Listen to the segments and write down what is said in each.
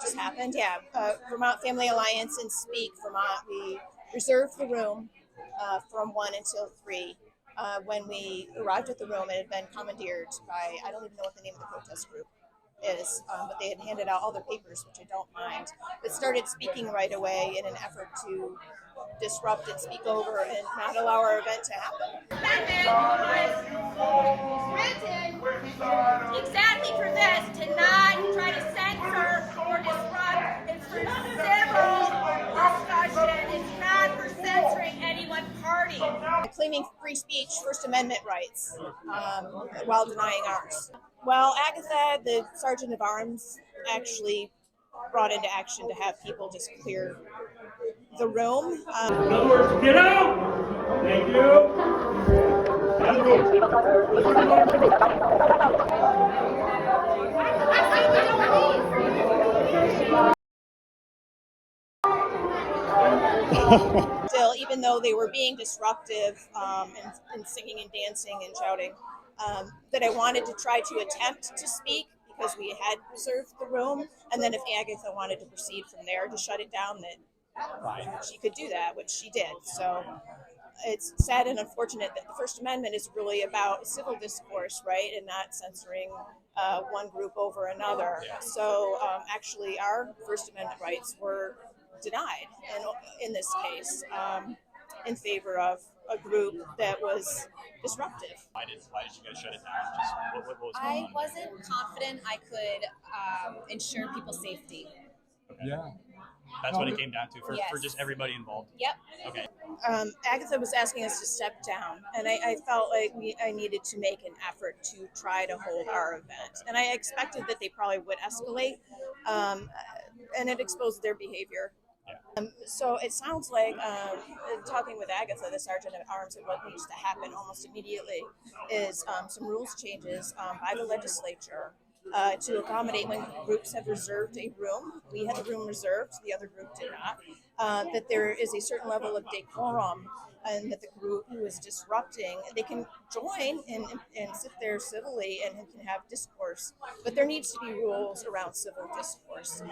what just happened? Yeah, Vermont Family Alliance and Speak Vermont, we reserved the room from 1 until 3. When we arrived at the room, it had been commandeered by, I don't even know what the name of the protest group is, but they had handed out all their papers, which I don't mind, but started speaking right away in an effort to disrupt and speak over and not allow our event to happen. Exactly for this, to not try to censor or disrupt. It's for civil discussion. It's not for censoring any one party. Claiming free speech, First Amendment rights, while denying ours. Well, Agatha, the Sergeant of Arms, actually brought into action to have people just clear the room. In other words, get out! Thank you. Still, even though they were being disruptive and singing and dancing and shouting, that I wanted to try to attempt to speak because we had reserved the room, and then if Agatha wanted to proceed from there to shut it down, that she could do that, which she did. So it's sad and unfortunate that the First Amendment is really about civil discourse, right, and not censoring one group over another. So actually, our First Amendment rights were denied in this case in favor of a group that was disruptive. Why did you guys shut it down? Just what was going I on? wasn't confident I could ensure people's safety. Okay. Yeah. That's what it came down to for Yes. just everybody involved. Yep. Okay. Agatha was asking us to step down, and I felt like I needed to make an effort to try to hold our event. And I expected that they probably would escalate, and it exposed their behavior. Yeah. So it sounds like, talking with Agatha, the Sergeant at Arms, and what needs to happen almost immediately is some rules changes by the legislature to accommodate when groups have reserved a room. We had the room reserved, the other group did not. That there is a certain level of decorum, and that the group who is disrupting, they can join and sit there civilly and can have discourse. But there needs to be rules around civil discourse.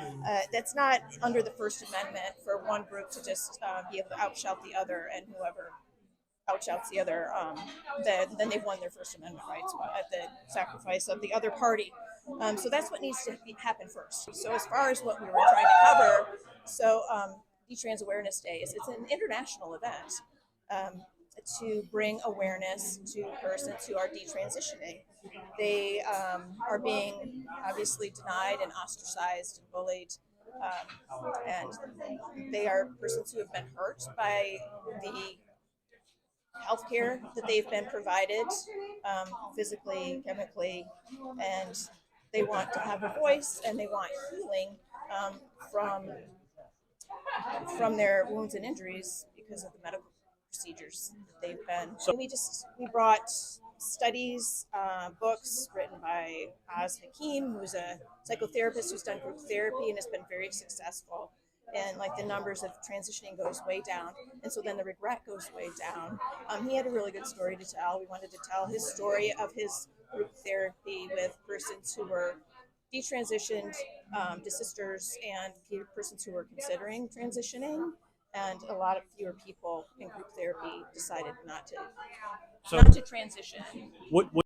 That's not under the First Amendment for one group to just be able to outshout the other, and whoever outshouts the other, then they've won their First Amendment rights at the sacrifice of the other party. So that's what needs to happen first. So as far as what we were trying to cover, so Detrans Awareness Day it's an international event to bring awareness to persons who are detransitioning. They are being obviously denied and ostracized and bullied, and they are persons who have been hurt by the healthcare that they've been provided, physically, chemically, and they want to have a voice and they want healing from their wounds and injuries because of the medical procedures that they've been. So we brought studies, books written by Oz Hakim, who's a psychotherapist who's done group therapy and has been very successful. And like the numbers of transitioning goes way down, and so then the regret goes way down. He had a really good story to tell. We wanted to tell his story of his group therapy with persons who were detransitioned, desisters, and persons who were considering transitioning. And a lot of fewer people in group therapy decided not to transition. What